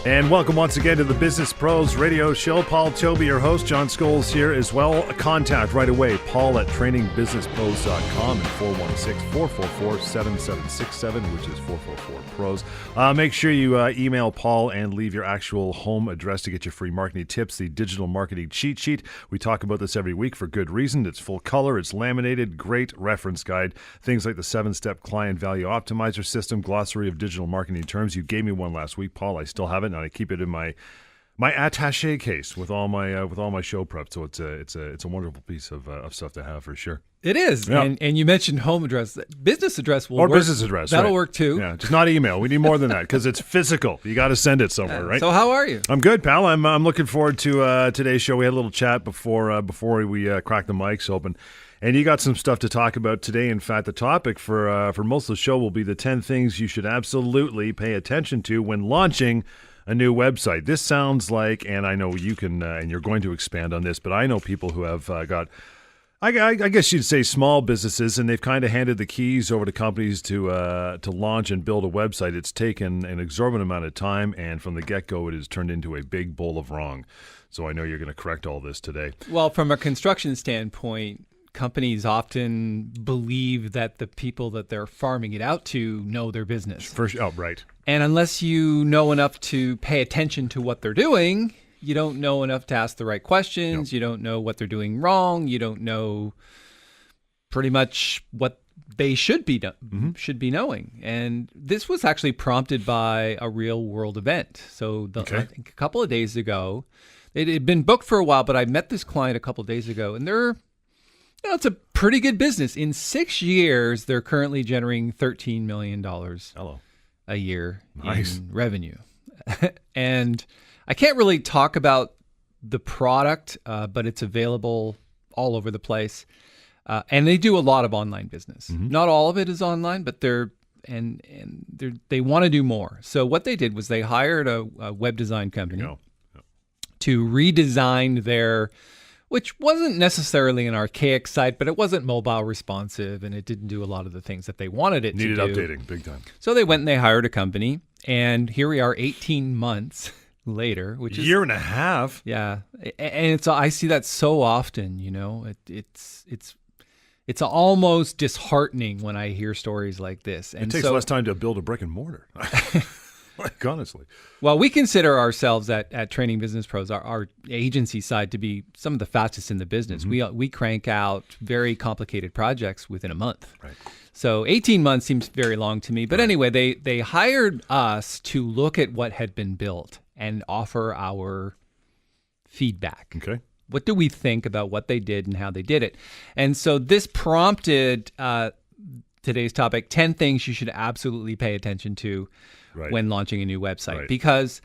And welcome once again to the Business Pros Radio Show. Paul Tobey, your host. John Scholes here as well. Contact right away, Paul at trainingbusinesspros.com and 416-444-7767, which is 444-PROS. Make sure you email Paul and leave your actual home address to get your free marketing tips, the digital marketing cheat sheet. We talk about this every week for good reason. It's full color, it's laminated, great reference guide. Things like the 7-step client value optimizer system, glossary of digital marketing terms. You gave me one last week, Paul. I still have it. And I keep it in my attaché case with all my show prep. So it's a wonderful piece of stuff to have for sure. It is, yeah. And you mentioned home address, business address will work. Or business address, that'll right. work too. Yeah, just not email. We need more than that because it's physical. You got to send it somewhere, right? So how are you? I'm good, pal. I'm looking forward to today's show. We had a little chat before we cracked the mics open. And you got some stuff to talk about today. In fact, the topic for most of the show will be the 10 things you should absolutely pay attention to when launching a new website. This sounds like, and I know you can, and you're going to expand on this, but I know people who have got, I guess you'd say small businesses, and they've kind of handed the keys over to companies to launch and build a website. It's taken an exorbitant amount of time, and from the get-go, it has turned into a big bowl of wrong. So I know you're going to correct all this today. Well, from a construction standpoint, companies often believe that the people that they're farming it out to know their business. Right. And unless you know enough to pay attention to what they're doing, you don't know enough to ask the right questions. Yep. You don't know what they're doing wrong. You don't know pretty much what they should be knowing. And this was actually prompted by a real world event. So I think a couple of days ago, it had been booked for a while, but I met this client a couple of days ago, and it's a pretty good business. In 6 years, they're currently generating $13 million a year in revenue. And I can't really talk about the product, but it's available all over the place. And they do a lot of online business. Mm-hmm. Not all of it is online, but they want to do more. So what they did was they hired a web design company to redesign their, which wasn't necessarily an archaic site, but it wasn't mobile responsive, and it didn't do a lot of the things that they wanted it to do. Needed updating, big time. So they went and they hired a company, and here we are 18 months later, which is... year and a half. Yeah, and I see that so often, It's almost disheartening when I hear stories like this. And it takes less time to build a brick and mortar. Like, honestly. Well, we consider ourselves at Training Business Pros, our agency side, to be some of the fastest in the business. Mm-hmm. We crank out very complicated projects within a month. Right. So 18 months seems very long to me. But anyway, they hired us to look at what had been built and offer our feedback. Okay. What do we think about what they did and how they did it? And so this prompted today's topic, 10 things you should absolutely pay attention to when launching a new website. Right. Because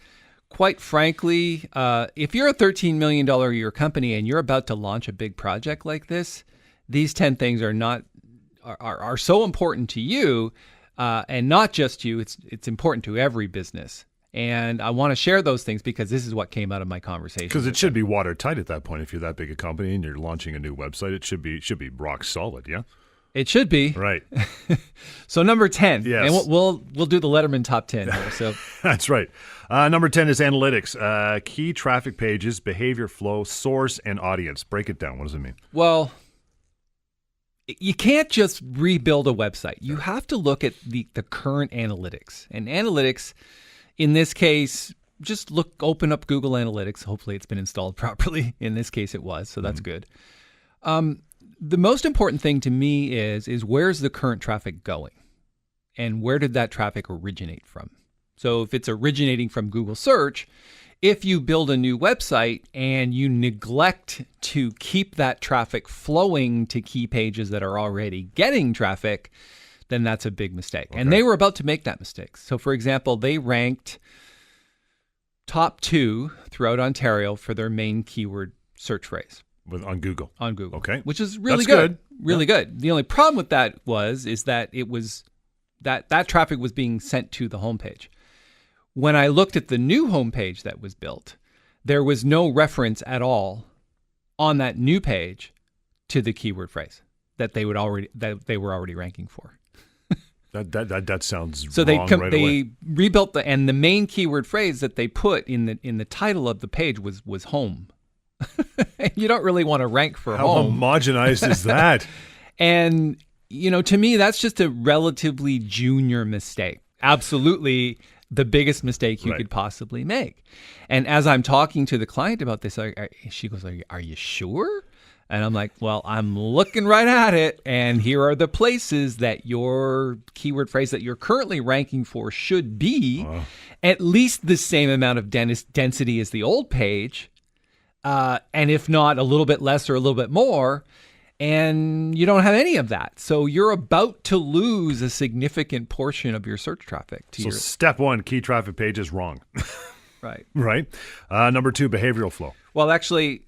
quite frankly, if you're a $13 million a year company and you're about to launch a big project like this, these 10 things are so important to you, and not just you, it's important to every business. And I want to share those things because this is what came out of my conversation. Because it should be watertight at that point. If you're that big a company and you're launching a new website, it should be rock solid, yeah? It should be. Right. So number 10. Yes. And we'll do the Letterman top 10 here. So that's right. Number 10 is analytics. Key traffic pages, behavior flow, source, and audience. Break it down. What does it mean? Well, you can't just rebuild a website. You have to look at the current analytics. And analytics, in this case, just open up Google Analytics. Hopefully it's been installed properly. In this case, it was. So that's good. The most important thing to me is where's the current traffic going and where did that traffic originate from? So if it's originating from Google search, if you build a new website and you neglect to keep that traffic flowing to key pages that are already getting traffic, then that's a big mistake. Okay. And they were about to make that mistake. So for example, they ranked top 2 throughout Ontario for their main keyword search phrase. On Google. On Google. Okay. Which is really That's good. Really good. The only problem with that is that it was that traffic was being sent to the homepage. When I looked at the new homepage that was built, there was no reference at all on that new page to the keyword phrase that they were already ranking for. That sounds so wrong right they away. rebuilt and the main keyword phrase that they put in the title of the page was home. You don't really want to rank for How home. homogenized is that? And, to me, that's just a relatively junior mistake. Absolutely the biggest mistake you could possibly make. And as I'm talking to the client about this, she goes, are you sure? And I'm like, well, I'm looking right at it. And here are the places that your keyword phrase that you're currently ranking for should be at least the same amount of density as the old page. And if not a little bit less or a little bit more. And you don't have any of that. So you're about to lose a significant portion of your search traffic. So step one, key traffic page is wrong. Right. Right. Number 2, behavioral flow. Well, actually,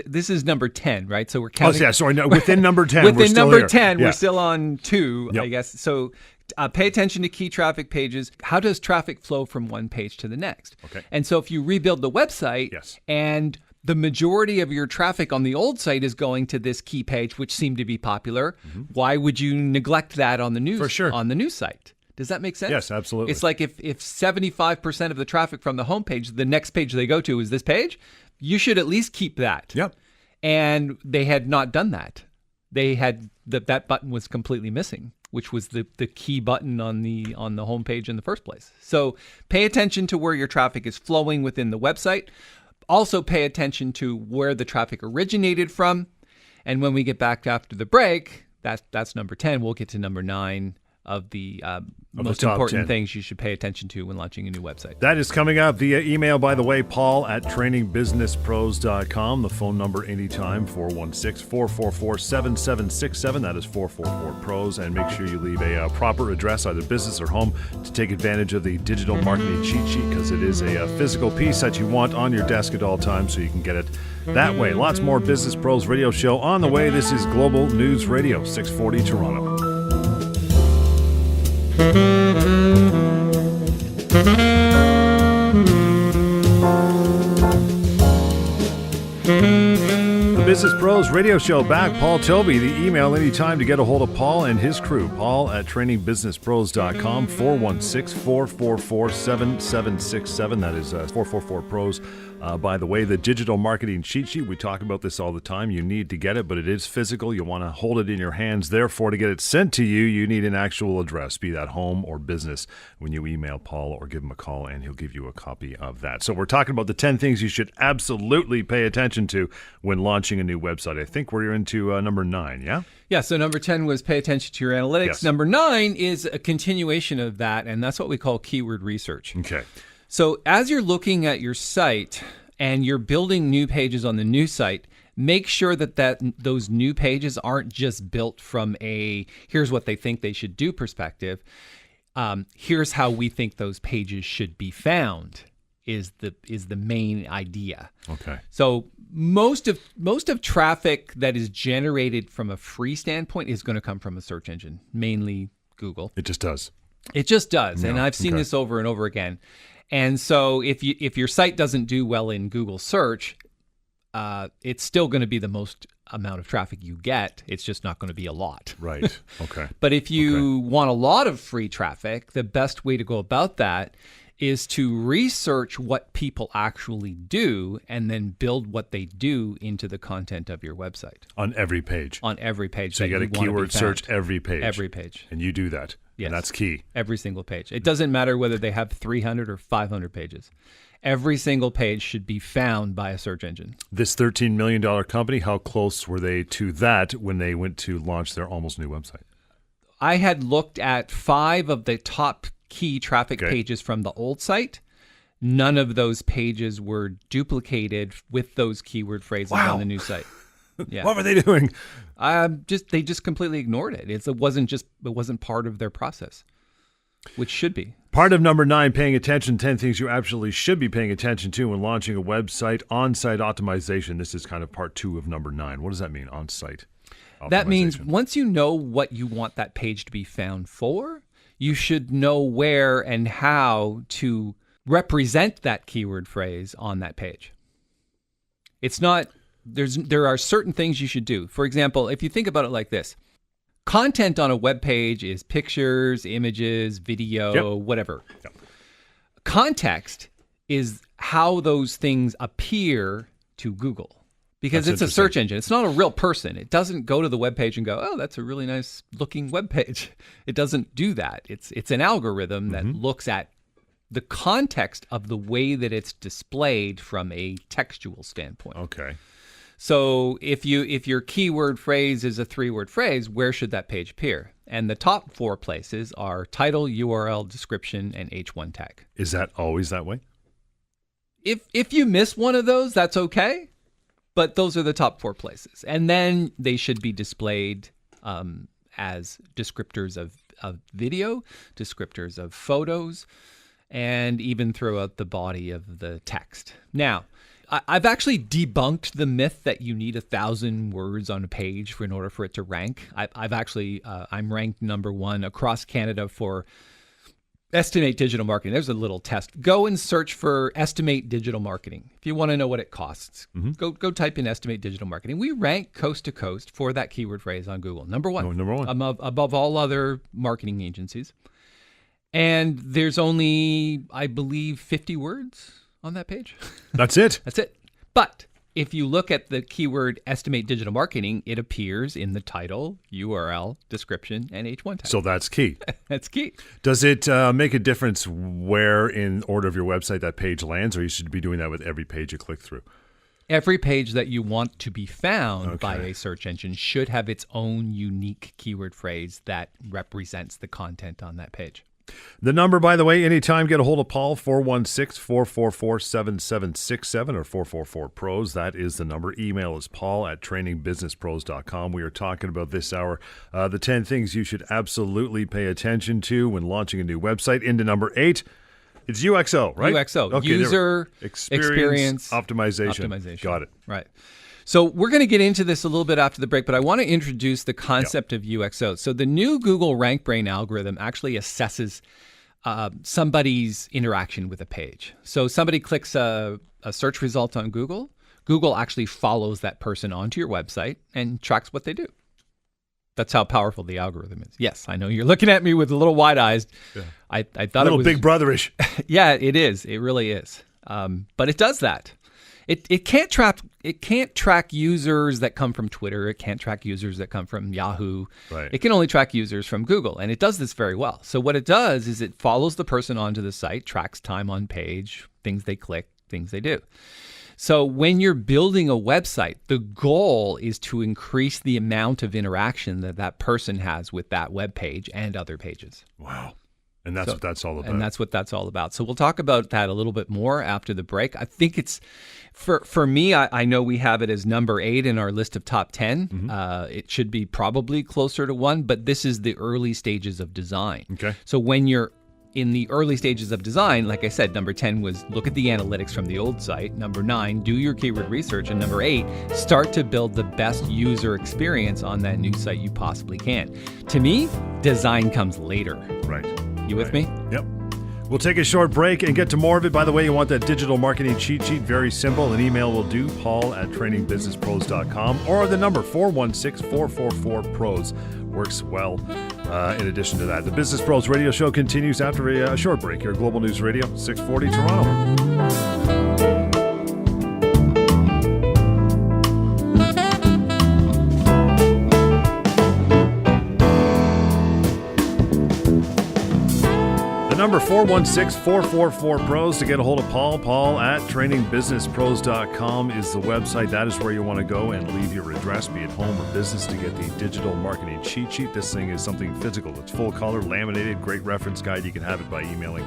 this is number 10, right? So we're counting. Oh, yeah. Sorry. No, within number 10, within we're still number here. 10, Yeah. we're still on 2, Yep. I guess. So pay attention to key traffic pages. How does traffic flow from one page to the next? Okay. And so if you rebuild the website and the majority of your traffic on the old site is going to this key page, which seemed to be popular, why would you neglect that on the news For sure. on the new site? Does that make sense? Yes, absolutely. It's like if 75% of the traffic from the homepage, the next page they go to is this page, you should at least keep that. Yep. And they had not done that. They had that button was completely missing, which was the key button on the homepage in the first place. So pay attention to where your traffic is flowing within the website. Also pay attention to where the traffic originated from. And when we get back after the break, that's number 10. We'll get to number 9 of the most top important 10 things you should pay attention to when launching a new website. That is coming up via email, by the way, Paul at trainingbusinesspros.com. The phone number anytime, 416-444-7767. That is 444-PROS. And make sure you leave a proper address, either business or home, to take advantage of the digital marketing cheat sheet, because it is a physical piece that you want on your desk at all times, so you can get it that way. Lots more Business Pros Radio Show on the way. This is Global News Radio, 640 Toronto. The Business Pros Radio Show back. Paul Tobey. The email anytime to get a hold of Paul and his crew. Paul at trainingbusinesspros.com, 416-444-7767. That is 444-PROS. By the way, the digital marketing cheat sheet, we talk about this all the time. You need to get it, but it is physical. You want to hold it in your hands. Therefore, to get it sent to you, you need an actual address, be that home or business, when you email Paul or give him a call, and he'll give you a copy of that. So we're talking about the 10 things you should absolutely pay attention to when launching a new website. I think we're into number 9, yeah? Yeah, so number 10 was pay attention to your analytics. Yes. Number 9 is a continuation of that, and that's what we call keyword research. Okay. So as you're looking at your site and you're building new pages on the new site, make sure that those new pages aren't just built from a here's what they think they should do perspective. Here's how we think those pages should be found is the main idea. Okay. So most of traffic that is generated from a free standpoint is going to come from a search engine, mainly Google. It just does. It just does. Yeah, And I've seen okay. this over and over again. And so if your site doesn't do well in Google search, it's still going to be the most amount of traffic you get. It's just not going to be a lot. Right. Okay. But if you want a lot of free traffic, the best way to go about that is to research what people actually do and then build what they do into the content of your website. On every page. On every page. So you got to keyword search every page. Every page. And you do that. Yes. And that's key. Every single page. It doesn't matter whether they have 300 or 500 pages. Every single page should be found by a search engine. This $13 million company, how close were they to that when they went to launch their almost new website? I had looked at 5 of the top key traffic pages from the old site. None of those pages were duplicated with those keyword phrases on the new site. Yeah. What were they doing? They just completely ignored it. It wasn't part of their process, which should be. Part of number 9, paying attention, 10 things you absolutely should be paying attention to when launching a website, on-site optimization. This is kind of part 2 of number 9. What does that mean, on-site optimization? That means once you know what you want that page to be found for, you should know where and how to represent that keyword phrase on that page. It's not, there are certain things you should do. For example, if you think about it like this, content on a web page is pictures, images, video, whatever. Yep. Context is how those things appear to Google. Because That's it's a search engine. It's not a real person. It doesn't go to the web page and go, oh, that's a really nice looking web page. It doesn't do that. It's an algorithm that looks at the context of the way that it's displayed from a textual standpoint. Okay. So if your keyword phrase is a 3-word phrase, where should that page appear? And the top 4 places are title, URL, description, and H1 tag. Is that always that way? If you miss one of those, that's okay. But those are the top 4 places. And then they should be displayed as descriptors of video, descriptors of photos, and even throughout the body of the text. Now, I've actually debunked the myth that you need 1,000 words on a page in order for it to rank. I'm ranked number 1 across Canada for Estimate Digital Marketing. There's a little test. Go and search for Estimate Digital Marketing. If you want to know what it costs, go type in Estimate Digital Marketing. We rank coast to coast for that keyword phrase on Google. Number 1. Oh, number 1. Above all other marketing agencies. And there's only, I believe, 50 words on that page. That's it? That's it. But if you look at the keyword Estimate Digital Marketing, it appears in the title, URL, description, and H1 tag. So that's key. That's key. Does it make a difference where in order of your website that page lands, or you should be doing that with every page you click through? Every page that you want to be found by a search engine should have its own unique keyword phrase that represents the content on that page. The number, by the way, anytime, get a hold of Paul, 416-444-7767 or 444-PROS. That is the number. Email is paul@trainingbusinesspros.com. We are talking about this hour the 10 things you should absolutely pay attention to when launching a new website. Into number 8, it's UXO, right? UXO, okay, user experience optimization. Got it. Right. So we're going to get into this a little bit after the break, but I want to introduce the concept of UXO. So the new Google RankBrain algorithm actually assesses somebody's interaction with a page. So somebody clicks a search result on Google. Google actually follows that person onto your website and tracks what they do. That's how powerful the algorithm is. Yes, I know you're looking at me with a little wide eyes. Yeah. I thought it was Big Brotherish. Yeah, it is. It really is. But it does that. It can't track users that come from Twitter. It can't track users that come from Yahoo. Right. It can only track users from Google, and it does this very well. So what it does is it follows the person onto the site, tracks time on page, things they click, things they do. So when you're building a website, the goal is to increase the amount of interaction that person has with that web page and other pages. Wow. And that's what that's all about. And that's what that's all about. So we'll talk about that a little bit more after the break. I think it's, for me, I know we have it as number 8 in our list of top 10. It should be probably closer to 1, but this is the early stages of design. Okay. So when you're in the early stages of design, like I said, number 10 was look at the analytics from the old site. Number 9, do your keyword research. And number 8, start to build the best user experience on that new site you possibly can. To me, design comes later. Right. You with me? Yep. We'll take a short break and get to more of it. By the way, you want that digital marketing cheat sheet? Very simple. An email will do, paul@trainingbusinesspros.com, or the number 416-444-PROS works well. In addition to that, the Business Pros Radio Show continues after a short break here at Global News Radio, 640 Toronto. Number 416-444-PROS to get a hold of Paul. Paul@trainingbusinesspros.com is the website. That is where you want to go and leave your address, be it home or business, to get the digital marketing cheat sheet. This thing is something physical. It's full color, laminated, great reference guide. You can have it by emailing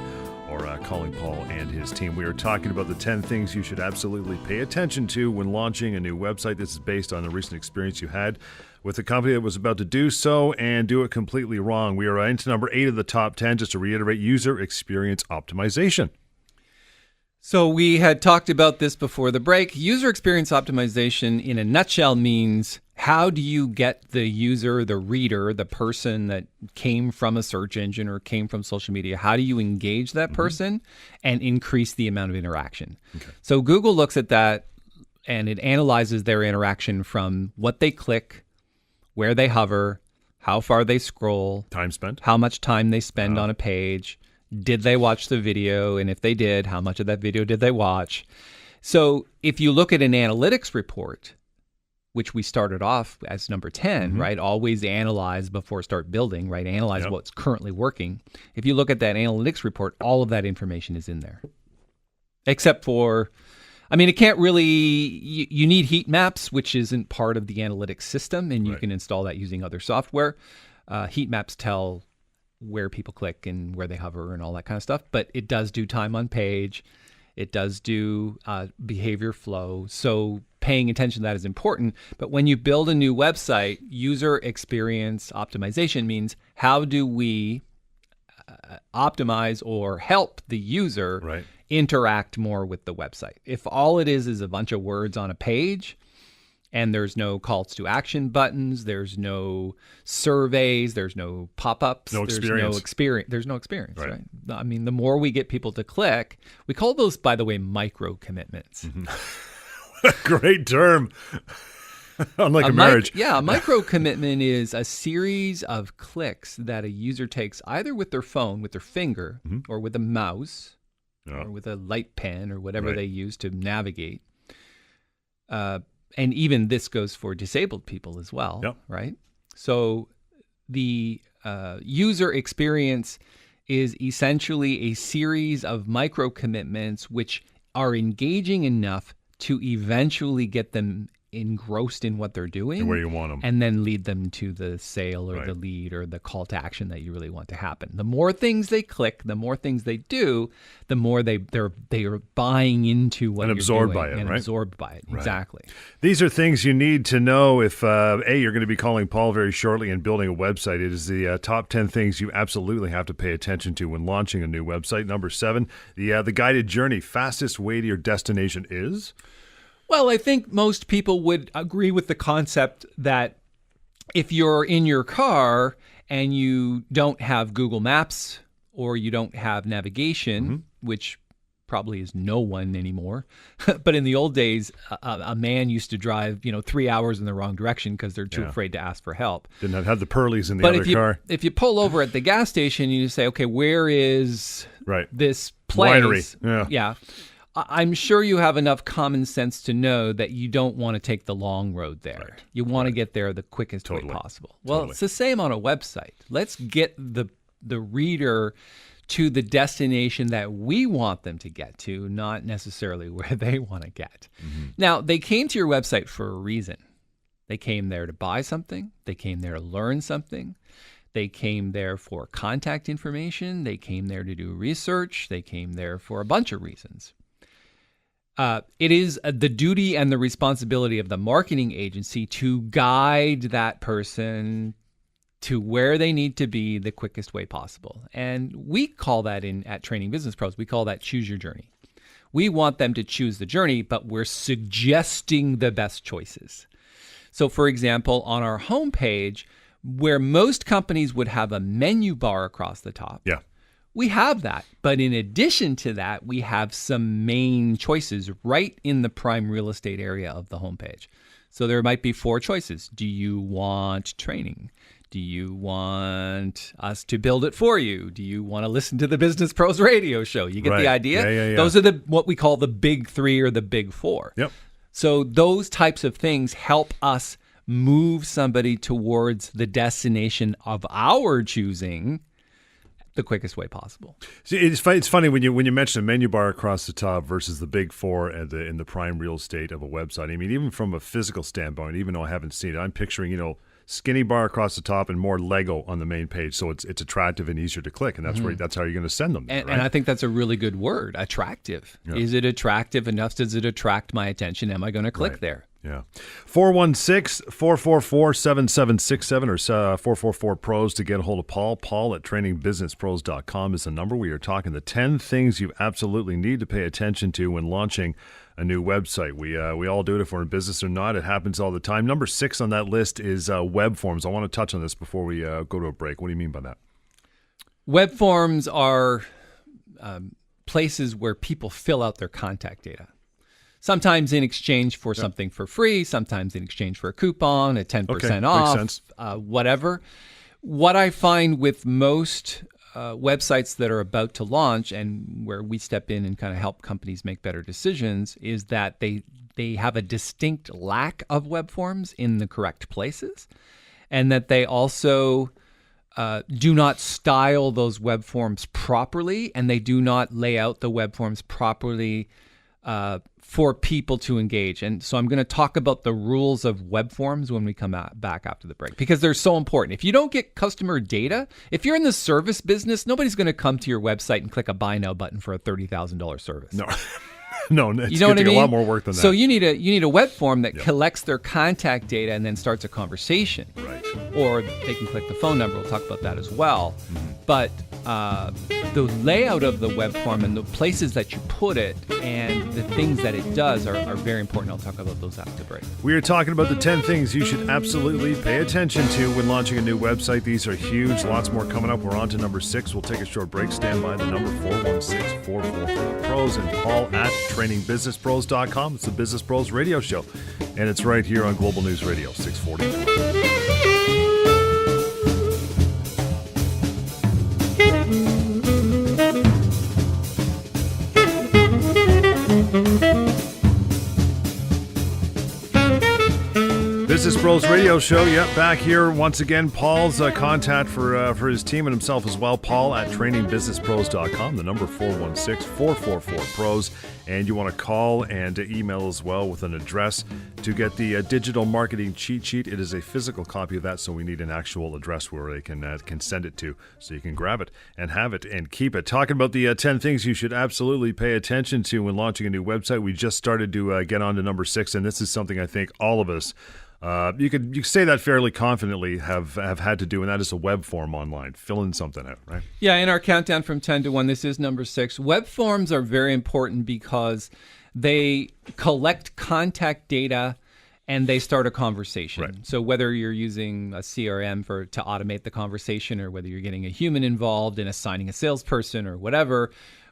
or calling Paul and his team. We are talking about the 10 things you should absolutely pay attention to when launching a new website. This is based on the recent experience you had with a company that was about to do so and do it completely wrong. We are into number 8 of the top 10, just to reiterate, user experience optimization. So we had talked about this before the break. User experience optimization, in a nutshell, means how do you get the user, the reader, the person that came from a search engine or came from social media, how do you engage that person and increase the amount of interaction? Okay. So Google looks at that and it analyzes their interaction from what they click, where they hover, how far they scroll, Time spent. how much time they spend on a page, did they watch the video, and if they did, how much of that video did they watch? So if you look at an analytics report, which we started off as number 10, right? Always analyze before start building, right? Analyze what's currently working. If you look at that analytics report, all of that information is in there. Except for, I mean, it can't really, you need heat maps, which isn't part of the analytics system, and you can install that using other software. Heat maps tell where people click and where they hover and all that kind of stuff, but it does do time on page. It does do behavior flow. So paying attention to that is important. But when you build a new website, user experience optimization means how do we optimize or help the user interact more with the website? If all it is a bunch of words on a page and there's no calls to action buttons, there's no surveys, there's no pop-ups, there's no experience, right? I mean, the more we get people to click, we call those, by the way, micro commitments. Great term. Unlike a marriage. A micro commitment is a series of clicks that a user takes either with their phone, with their finger, or with a mouse, or with a light pen, or whatever they use to navigate. And even this goes for disabled people as well, right? So the user experience is essentially a series of micro commitments which are engaging enough to eventually get them engrossed in what they're doing and where you want them, and then lead them to the sale or the lead or the call to action that you really want to happen. The more things they click, the more things they do, the more they are buying into what and you're absorbed doing by it, and right? absorbed by it. Exactly. These are things you need to know if you're going to be calling Paul very shortly and building a website. It is the top 10 things you absolutely have to pay attention to when launching a new website. Number 7, the guided journey. Fastest way to your destination is? Well, I think most people would agree with the concept that if you're in your car and you don't have Google Maps or you don't have navigation, which probably is no one anymore, but in the old days, a man used to drive 3 hours in the wrong direction because they're too afraid to ask for help. Didn't have the Pearlies in the other car. If you pull over at the gas station and you say, okay, where is this place? Winery. Yeah. I'm sure you have enough common sense to know that you don't want to take the long road there. You want to get there the quickest way possible. Well, it's the same on a website. Let's get the reader to the destination that we want them to get to, not necessarily where they want to get. Now, they came to your website for a reason. They came there to buy something. They came there to learn something. They came there for contact information. They came there to do research. They came there for a bunch of reasons. It is the duty and the responsibility of the marketing agency to guide that person to where they need to be the quickest way possible. And we call that at Training Business Pros, we call that choose your journey. We want them to choose the journey, but we're suggesting the best choices. So for example, on our homepage, where most companies would have a menu bar across the top, we have that. But in addition to that, we have some main choices right in the prime real estate area of the homepage. So there might be 4 choices. Do you want training? Do you want us to build it for you? Do you want to listen to the Business Pros Radio Show? You get the idea? Yeah. Those are what we call the big 3 or the big 4. Yep. So those types of things help us move somebody towards the destination of our choosing the quickest way possible. See, it's funny when you mention a menu bar across the top versus the big 4 in the prime real estate of a website. I mean, even from a physical standpoint, even though I haven't seen it, I'm picturing skinny bar across the top and more Lego on the main page, so it's attractive and easier to click, and that's how you're going to send them there, and I think that's a really good word, attractive. Is it attractive enough? Does it attract my attention? Am I going to click there? Yeah. 416-444-7767 or 444-PROS to get a hold of Paul. Paul at trainingbusinesspros.com is the number. We are talking the 10 things you absolutely need to pay attention to when launching a new website. We all do it if we're in business or not. It happens all the time. Number 6 on that list is web forms. I want to touch on this before we go to a break. What do you mean by that? Web forms are places where people fill out their contact data. Sometimes in exchange for something for free, sometimes in exchange for a coupon, at 10% off, makes sense. whatever. What I find with most websites that are about to launch and where we step in and kind of help companies make better decisions is that they have a distinct lack of web forms in the correct places, and that they also do not style those web forms properly, and they do not lay out the web forms properly for people to engage. And so I'm going to talk about the rules of web forms when we come back after the break, because they're so important. If you don't get customer data, if you're in the service business, nobody's going to come to your website and click a buy now button for a $30,000 service. No. No, it's you know what I mean? A lot more work than that. So you need a web form that collects their contact data and then starts a conversation. Right. Or they can click the phone number. We'll talk about that as well. Mm-hmm. But the layout of the web form and the places that you put it and the things that it does are very important. I'll talk about those after the break. We are talking about the 10 things you should absolutely pay attention to when launching a new website. These are huge. Lots more coming up. We're on to number 6. We'll take a short break. Stand by. The number 416-444-PROS and Paul at trainingbusinesspros.com. It's the Business Pros Radio Show, and it's right here on Global News Radio 640. Business Bros Radio Show. Yep, back here once again. Paul's contact for his team and himself as well. Paul at trainingbusinesspros.com. The number 416-444-PROS. And you want to call and email as well with an address to get the digital marketing cheat sheet. It is a physical copy of that, so we need an actual address where they can send it to, so you can grab it and have it and keep it. Talking about the 10 things you should absolutely pay attention to when launching a new website. We just started to get on to number 6, and this is something I think all of us you could say that fairly confidently have had to do, and that is a web form online. Filling something out, right? Yeah, in our countdown from 10 to 1, this is number 6. Web forms are very important because they collect contact data and they start a conversation. Right. So whether you're using a CRM to automate the conversation, or whether you're getting a human involved in assigning a salesperson or whatever,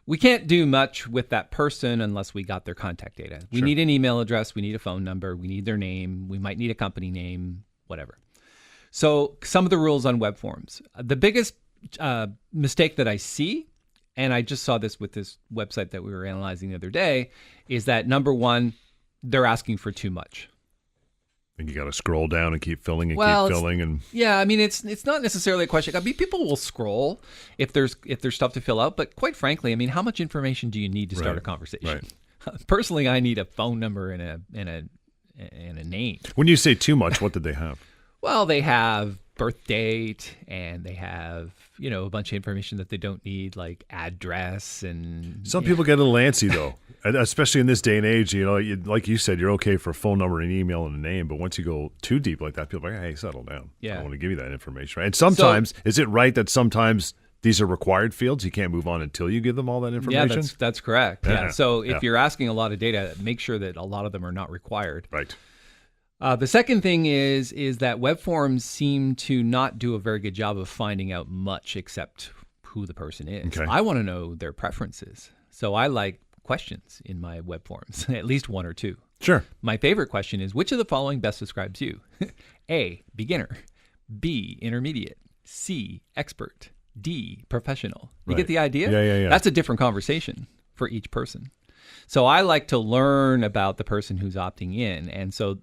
we can't do much with that person unless we got their contact data. We need an email address, we need a phone number, we need their name, we might need a company name, whatever. So some of the rules on web forms. The biggest mistake that I see, and I just saw this with this website that we were analyzing the other day, is that number 1, they're asking for too much. And you got to scroll down and keep filling and keep filling. And yeah, I mean, it's not necessarily a question. I mean, people will scroll if there's stuff to fill out, but quite frankly, I mean, how much information do you need to start a conversation? Right. Personally, I need a phone number and a name. When you say too much, what did they have? Well, they have birth date, and they have, a bunch of information that they don't need, like address. And some people get a little antsy though, especially in this day and age. Like you said, you're okay for a phone number, an email, and a name, but once you go too deep like that, people are like, hey, settle down. Yeah. I want to give you that information, right? And sometimes, is it right that sometimes these are required fields? You can't move on until you give them all that information? Yeah, that's correct. Yeah. So if you're asking a lot of data, make sure that a lot of them are not required. Right. The second thing is that web forms seem to not do a very good job of finding out much except who the person is. Okay. I want to know their preferences. So I like questions in my web forms, at least 1 or 2. Sure. My favorite question is, which of the following best describes you? A, beginner. B, intermediate. C, expert. D, professional. You get the idea? Yeah. That's a different conversation for each person. So I like to learn about the person who's opting in. And so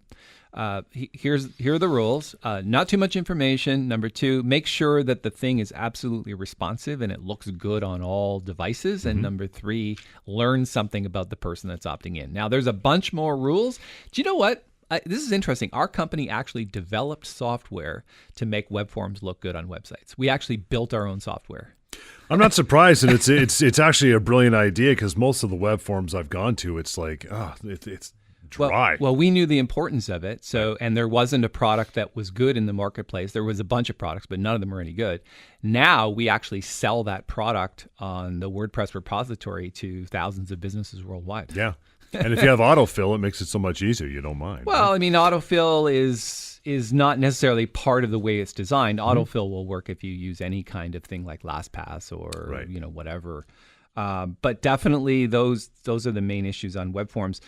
here are the rules. Not too much information. Number 2, make sure that the thing is absolutely responsive and it looks good on all devices. Mm-hmm. And number 3, learn something about the person that's opting in. Now, there's a bunch more rules. Do you know what? This is interesting. Our company actually developed software to make web forms look good on websites. We actually built our own software. I'm not surprised, and it's actually a brilliant idea, because most of the web forms I've gone to, it's like, it's dry. Well, we knew the importance of it. So, and there wasn't a product that was good in the marketplace. There was a bunch of products, but none of them were any good. Now we actually sell that product on the WordPress repository to thousands of businesses worldwide. Yeah. And if you have autofill, it makes it so much easier. You don't mind. Well, right? I mean, autofill is not necessarily part of the way it's designed. Autofill will work if you use any kind of thing like LastPass or whatever. But definitely those are the main issues on web forms.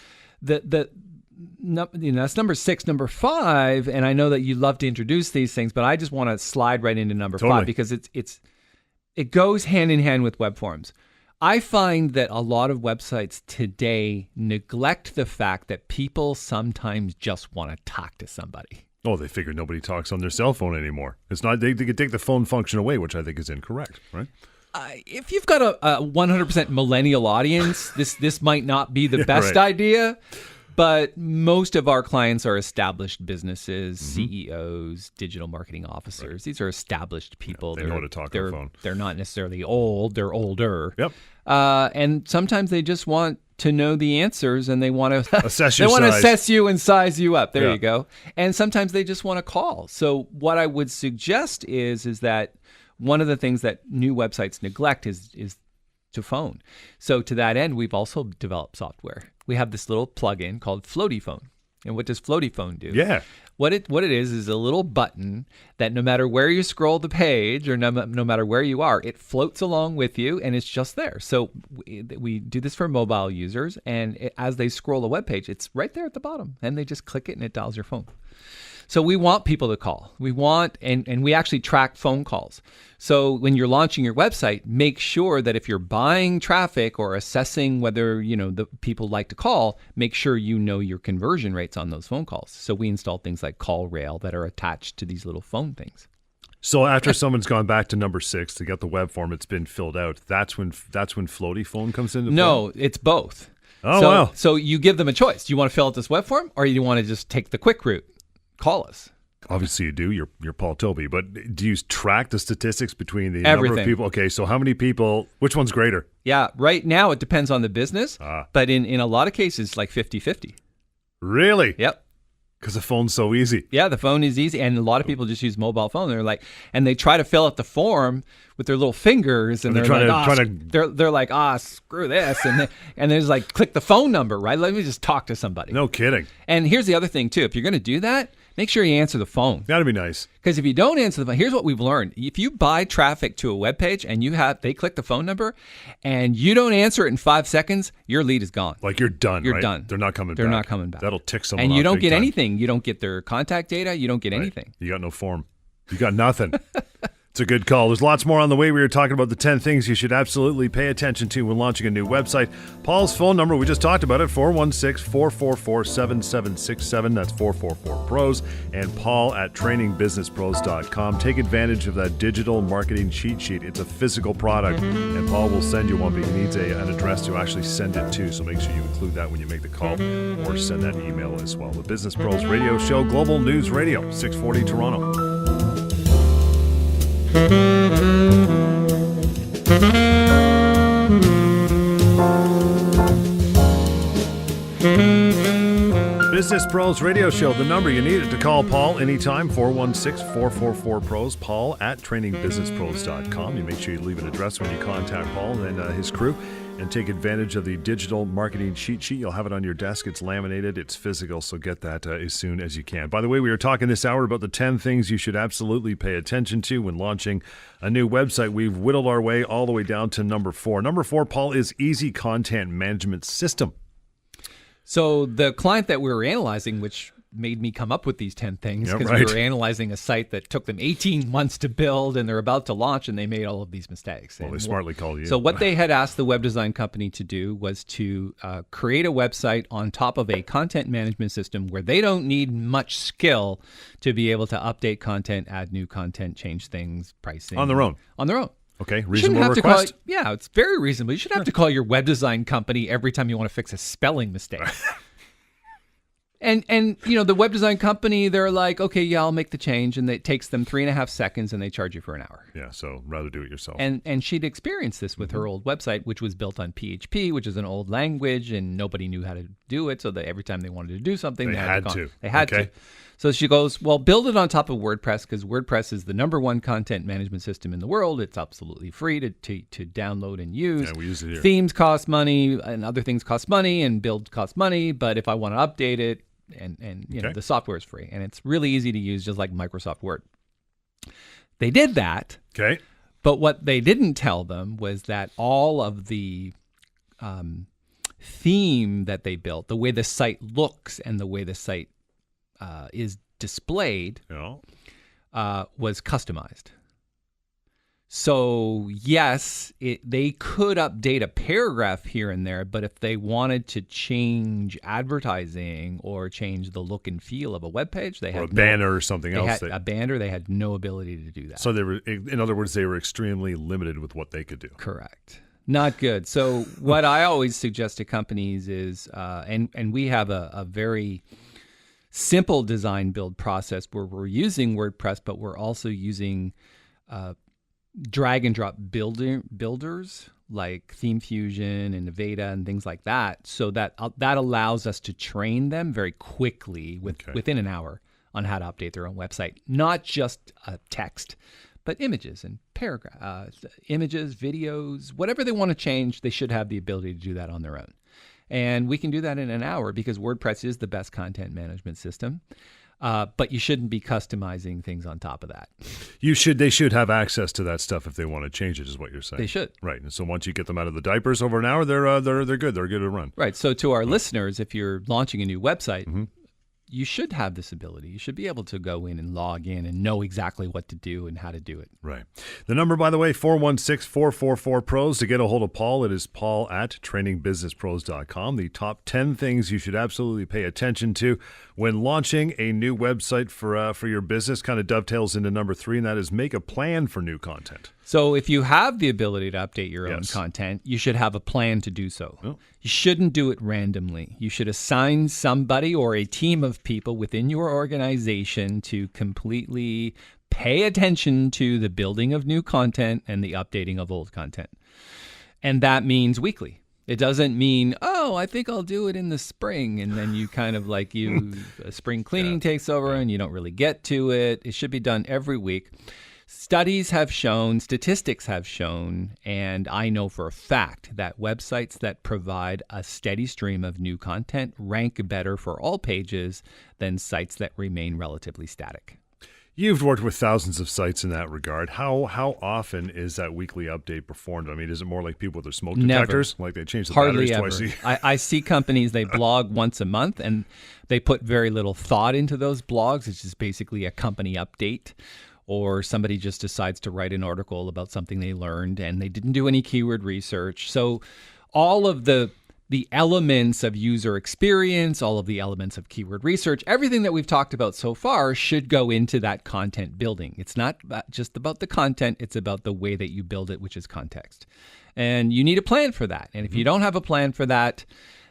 that's number 6. Number 5, and I know that you love to introduce these things, but I just want to slide right into number 5 because it goes hand in hand with web forms. I find that a lot of websites today neglect the fact that people sometimes just want to talk to somebody. Oh, they figure nobody talks on their cell phone anymore. It's not they could take the phone function away, which I think is incorrect, right? If you've got a 100% millennial audience, this might not be the best idea. But most of our clients are established businesses, CEOs, digital marketing officers. Right. These are established people. They know how to talk on the phone. They're not necessarily old. They're older. Yep. And sometimes they just want to know the answers, and they want to assess your they want to size. assess you and size you up. There you go. And sometimes they just want to call. So what I would suggest is that one of the things that new websites neglect is to phone. So to that end, we've also developed software. We have this little plugin called Floaty Phone. And what does Floaty Phone do? Yeah. What it is a little button that no matter where you scroll the page or no matter where you are, it floats along with you and it's just there. So we do this for mobile users, and as they scroll a web page, it's right there at the bottom, and they just click it and it dials your phone. So we want people to call. We want, and we actually track phone calls. So when you're launching your website, make sure that if you're buying traffic or assessing whether, the people like to call, make sure you know your conversion rates on those phone calls. So we install things like CallRail that are attached to these little phone things. So after someone's gone back to number 6 to get the web form, it's been filled out. That's when Floaty Phone comes into play? No, it's both. Oh, wow. So you give them a choice. Do you want to fill out this web form, or do you want to just take the quick route? Call us. Obviously you do. You're Paul Tobey. But do you track the statistics between the Everything. number of people? Okay, so how many people, which one's greater? Yeah, right now it depends on the business. But in a lot of cases, like 50-50. Really? Yep. Because the phone's so easy. Yeah, the phone is easy. And a lot of people just use mobile phone. And they try to fill out the form with their little fingers. And they're like, screw this. And they just like, click the phone number, right? Let me just talk to somebody. No kidding. And here's the other thing, too. If you're going to do that, make sure you answer the phone. That'd be nice. Because if you don't answer the phone, here's what we've learned. If you buy traffic to a web page and they click the phone number and you don't answer it in 5 seconds, your lead is gone. Like you're done, You're right? done. They're not coming back. They're not coming back. That'll tick someone off. And you don't get time. anything. You don't get their contact data. You don't get anything. You got no form. You got nothing. It's a good call. There's lots more on the way. We were talking about the 10 things you should absolutely pay attention to when launching a new website. Paul's phone number, we just talked about it, 416-444-7767. That's 444-PROS. And Paul at trainingbusinesspros.com. Take advantage of that digital marketing cheat sheet. It's a physical product, and Paul will send you one, but he needs an address to actually send it to. So make sure you include that when you make the call or send that email as well. The Business Pros Radio Show, Global News Radio, 640 Toronto. Business Pros Radio Show. The number you need it to call Paul anytime, 416-444-PROS. Paul at trainingbusinesspros.com. You make sure you leave an address when you contact Paul and his crew, and take advantage of the digital marketing cheat sheet. You'll have it on your desk. It's laminated. It's physical, so get that as soon as you can. By the way, we were talking this hour about the 10 things you should absolutely pay attention to when launching a new website. We've whittled our way all the way down to number 4. Number 4, Paul, is Easy Content Management System. So the client that we were analyzing, which made me come up with these 10 things, because we were analyzing a site that took them 18 months to build, and they're about to launch, and they made all of these mistakes. Well, they smartly called you. So what they had asked the web design company to do was to create a website on top of a content management system where they don't need much skill to be able to update content, add new content, change things, pricing. On their own. On their own. Okay, reasonable request. It's very reasonable. You shouldn't have to call your web design company every time you want to fix a spelling mistake. And the web design company, they're like, okay, yeah, I'll make the change, and it takes them 3.5 seconds, and they charge you for an hour. Yeah, so rather do it yourself. And she'd experienced this with her old website, which was built on PHP, which is an old language, and nobody knew how to do it. So that every time they wanted to do something, they had to. They had to. So she goes, well, build it on top of WordPress, because WordPress is the #1 content management system in the world. It's absolutely free to download and use. Yeah, we use it here. Themes cost money, and other things cost money, and build costs money. But if I want to update it, and the software is free, and it's really easy to use, just like Microsoft Word. They did that. Okay. But what they didn't tell them was that all of the theme that they built, the way the site looks and the way the site is displayed was customized. So yes, they could update a paragraph here and there, but if they wanted to change advertising or change the look and feel of a web page, they had a banner or something else. A banner, they had no ability to do that. So they were, in other words, they were extremely limited with what they could do. Correct. Not good. So what I always suggest to companies is, and we have a very simple design build process where we're using WordPress, but we're also using drag and drop builders like Theme Fusion and Aveda and things like that, so that allows us to train them very quickly within an hour on how to update their own website. Not just text, but images and paragraphs, images, videos, whatever they want to change, they should have the ability to do that on their own. And we can do that in an hour because WordPress is the best content management system. But you shouldn't be customizing things on top of that. They should have access to that stuff if they want to change it, is what you're saying. They should. Right. And so once you get them out of the diapers over an hour, they're good. They're good to run. Right. So to our listeners, if you're launching a new website, you should have this ability. You should be able to go in and log in and know exactly what to do and how to do it. Right. The number, by the way, 416-444-PROS. To get a hold of Paul, it is paul@trainingbusinesspros.com. The top 10 things you should absolutely pay attention to when launching a new website for your business. Kind of dovetails into number 3, and that is make a plan for new content. So if you have the ability to update your own content, you should have a plan to do so. Oh. You shouldn't do it randomly. You should assign somebody or a team of people within your organization to completely pay attention to the building of new content and the updating of old content. And that means weekly. It doesn't mean, I think I'll do it in the spring. And then you kind of spring cleaning takes over and you don't really get to it. It should be done every week. Studies have shown, statistics have shown, and I know for a fact that websites that provide a steady stream of new content rank better for all pages than sites that remain relatively static. You've worked with thousands of sites in that regard. How often is that weekly update performed? I mean, is it more like people with their smoke detectors? Like they change the Hardly batteries ever. twice a year? I see companies, they blog once a month, and they put very little thought into those blogs. It's just basically a company update. Or somebody just decides to write an article about something they learned and they didn't do any keyword research. So all of the elements of user experience, all of the elements of keyword research, everything that we've talked about so far should go into that content building. It's not just about the content, it's about the way that you build it, which is context. And you need a plan for that. And if you don't have a plan for that,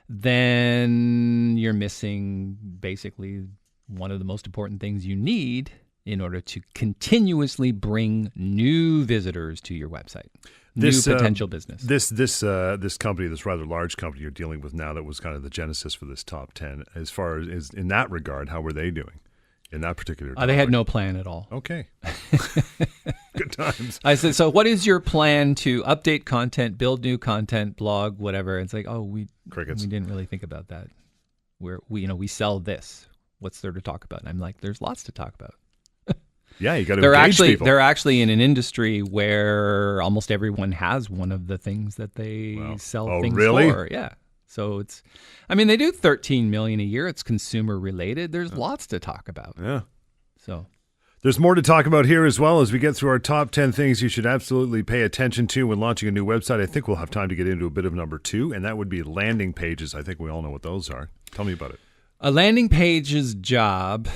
then you're missing basically one of the most important things you need in order to continuously bring new visitors to your website, new potential business. This company, this rather large company you're dealing with now, that was kind of the genesis for this top 10. As far as in that regard, how were they doing in that particular topic? They had no plan at all. Okay. Good times. I said, so what is your plan to update content, build new content, blog, whatever? It's like, crickets. We didn't really think about that. We sell this. What's there to talk about? And I'm like, there's lots to talk about. Yeah, you got to engage people. They're actually in an industry where almost everyone has one of the things that they sell things for. Yeah. So they do $13 million a year. It's consumer related. There's lots to talk about. Yeah. So there's more to talk about here as well as we get through our top 10 things you should absolutely pay attention to when launching a new website. I think we'll have time to get into a bit of number 2, and that would be landing pages. I think we all know what those are. Tell me about it. A landing page's job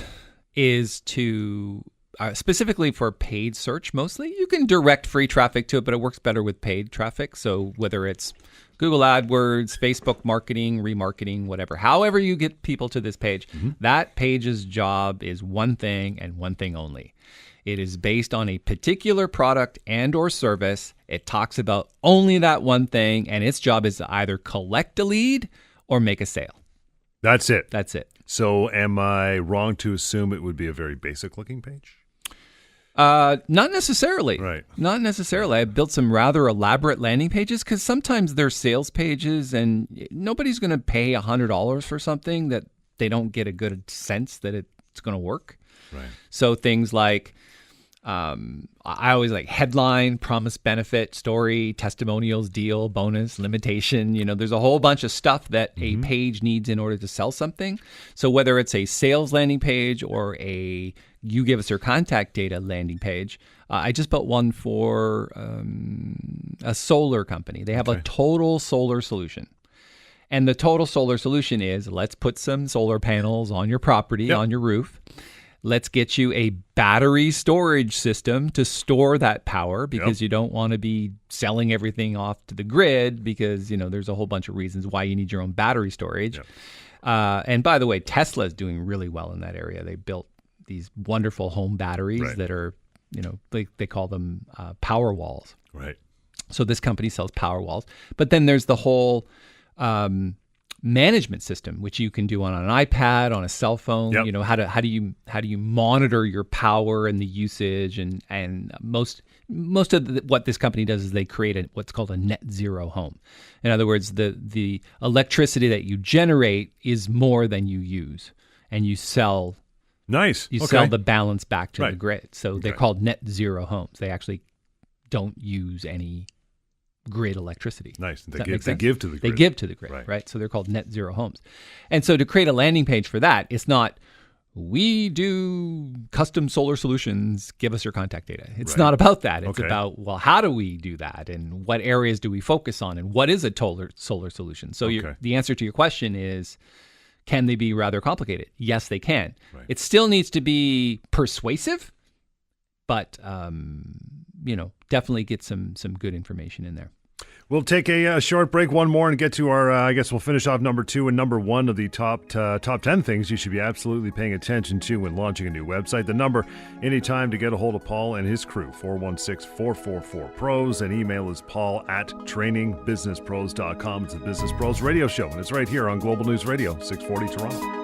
is to specifically for paid search mostly. You can direct free traffic to it, but it works better with paid traffic. So whether it's Google AdWords, Facebook marketing, remarketing, whatever, however you get people to this page, that page's job is one thing and one thing only. It is based on a particular product and or service. It talks about only that one thing, and its job is to either collect a lead or make a sale. That's it. That's it. So am I wrong to assume it would be a very basic looking page? Not necessarily. Right. Not necessarily. I built some rather elaborate landing pages because sometimes they're sales pages and nobody's going to pay $100 for something that they don't get a good sense that it's going to work. Right. So things like I always like headline, promise, benefit, story, testimonials, deal, bonus, limitation. There's a whole bunch of stuff that a page needs in order to sell something. So whether it's a sales landing page or a you give us your contact data landing page, I just built one for a solar company. They have a total solar solution. And the total solar solution is, let's put some solar panels on your property, on your roof. Let's get you a battery storage system to store that power, because you don't want to be selling everything off to the grid, because, there's a whole bunch of reasons why you need your own battery storage. And by the way, Tesla is doing really well in that area. They built these wonderful home batteries that are, they call them power walls. Right. So this company sells power walls. But then there's the whole management system, which you can do on an iPad, on a cell phone. How do you monitor your power and the usage, and most of what this company does is they create what's called a net zero home. In other words, the electricity that you generate is more than you use, and you sell. Nice. You sell the balance back to the grid. So they're called net zero homes. They actually don't use any grid electricity. Nice. They give to the grid. They give to the grid, right? So they're called net zero homes. And so to create a landing page for that, it's not, we do custom solar solutions, give us your contact data. It's not about that. It's about, well, how do we do that? And what areas do we focus on? And what is a solar solution? So the answer to your question is, can they be rather complicated? Yes, they can. Right. It still needs to be persuasive, but definitely get some good information in there. We'll take a short break, one more, and get to our, I guess we'll finish off number 2 and number 1 of the top 10 things you should be absolutely paying attention to when launching a new website. The number, anytime to get a hold of Paul and his crew, 416-444-PROS, and email is paul@trainingbusinesspros.com. It's the Business Pros Radio Show, and it's right here on Global News Radio, 640 Toronto.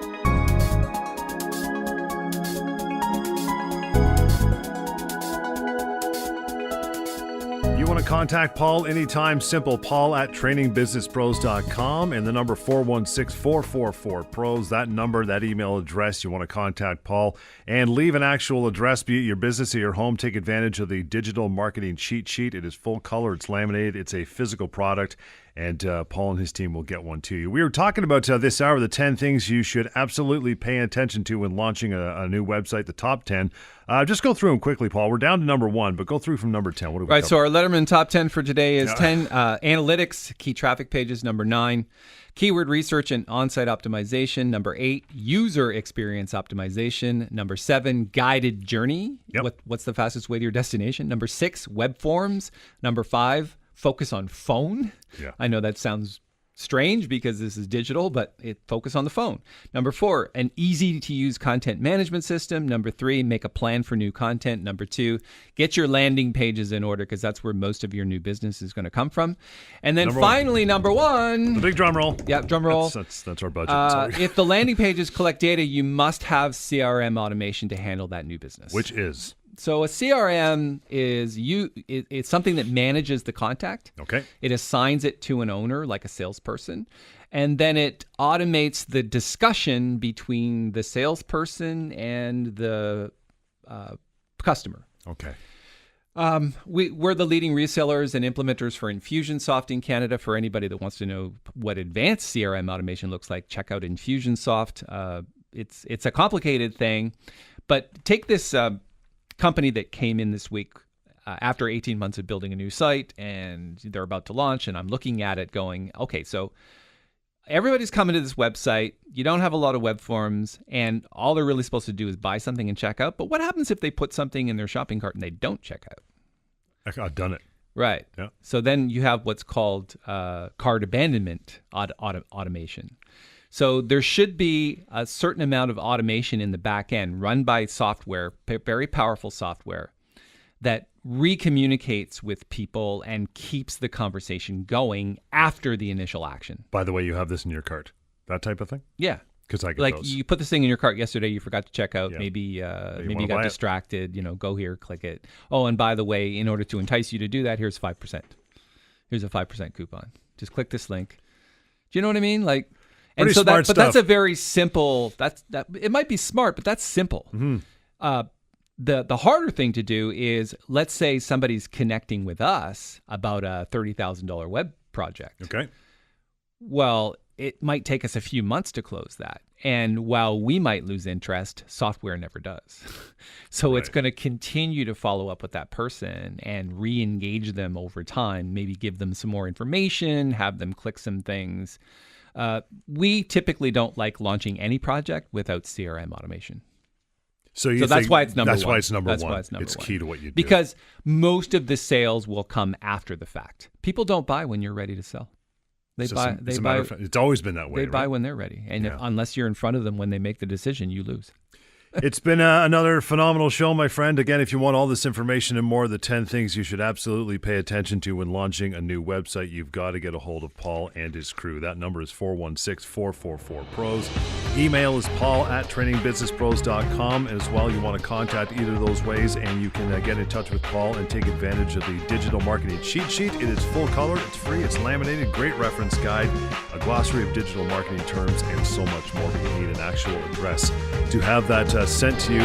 You want to contact Paul anytime, simple, paul@trainingbusinesspros.com, and the number 416-444-PROS. That number, that email address, you want to contact Paul, and leave an actual address, be it your business or your home. Take advantage of the digital marketing cheat sheet. It is full color, it's laminated, it's a physical product, and Paul and his team will get one to you. We were talking about this hour, the 10 things you should absolutely pay attention to when launching a new website, the top 10. Just go through them quickly, Paul. We're down to number 1, but go through from number 10. What do we cover? So our Letterman top 10 for today is 10 analytics, key traffic pages, number 9, keyword research and on-site optimization, number 8, user experience optimization, number 7, guided journey. What's the fastest way to your destination? Number 6, web forms. Number 5, focus on phone. I know that sounds strange because this is digital, but focus on the phone. Number 4, an easy to use content management system. Number 3, make a plan for new content. Number 2, get your landing pages in order, because that's where most of your new business is going to come from. And then number 1. The big drum roll. Yeah, drum roll. That's our budget. If the landing pages collect data, you must have CRM automation to handle that new business. Which is? So a CRM is it's something that manages the contact. Okay. It assigns it to an owner, like a salesperson, and then it automates the discussion between the salesperson and the customer. Okay. We're the leading resellers and implementers for Infusionsoft in Canada. For anybody that wants to know what advanced CRM automation looks like, check out Infusionsoft. It's a complicated thing, but take this company that came in this week after 18 months of building a new site, and they're about to launch, and I'm looking at it going, okay, so everybody's coming to this website. You don't have a lot of web forms, and all they're really supposed to do is buy something and check out. But what happens if they put something in their shopping cart and they don't check out? I've done it. Right. Yeah. So then you have what's called cart abandonment automation. So there should be a certain amount of automation in the back end run by software, very powerful software, that recommunicates with people and keeps the conversation going after the initial action. By the way, you have this in your cart, that type of thing? Yeah. Because I get like those. You put this thing in your cart yesterday, you forgot to check out. Yeah. Maybe you got distracted. Go here, click it. Oh, and by the way, in order to entice you to do that, here's 5%. Here's a 5% coupon. Just click this link. Do you know what I mean? Like. And Pretty smart stuff. But that's a very simple. It might be smart, but that's simple. Mm-hmm. The harder thing to do is, let's say somebody's connecting with us about a $30,000 web project. Okay. Well, it might take us a few months to close that. And while we might lose interest, software never does. So It's going to continue to follow up with that person and re-engage them over time, maybe give them some more information, have them click some things. We typically don't like launching any project without CRM automation. So that's why it's number one. That's why it's number one. Why it's number it's one. Key to what you do. Because most of the sales will come after the fact. People don't buy when you're ready to sell. It's always been that way. They buy when they're ready. And unless you're in front of them when they make the decision, you lose. It's been another phenomenal show, my friend. Again, if you want all this information and more, the 10 things you should absolutely pay attention to when launching a new website, you've got to get a hold of Paul and his crew. That number is 416-444-PROS. Email is paul@trainingbusinesspros.com. As well, you want to contact either of those ways, and you can get in touch with Paul and take advantage of the digital marketing cheat sheet. It is full color, it's free, it's laminated, great reference guide, a glossary of digital marketing terms, and so much more. But you need an actual address to have that sent to you.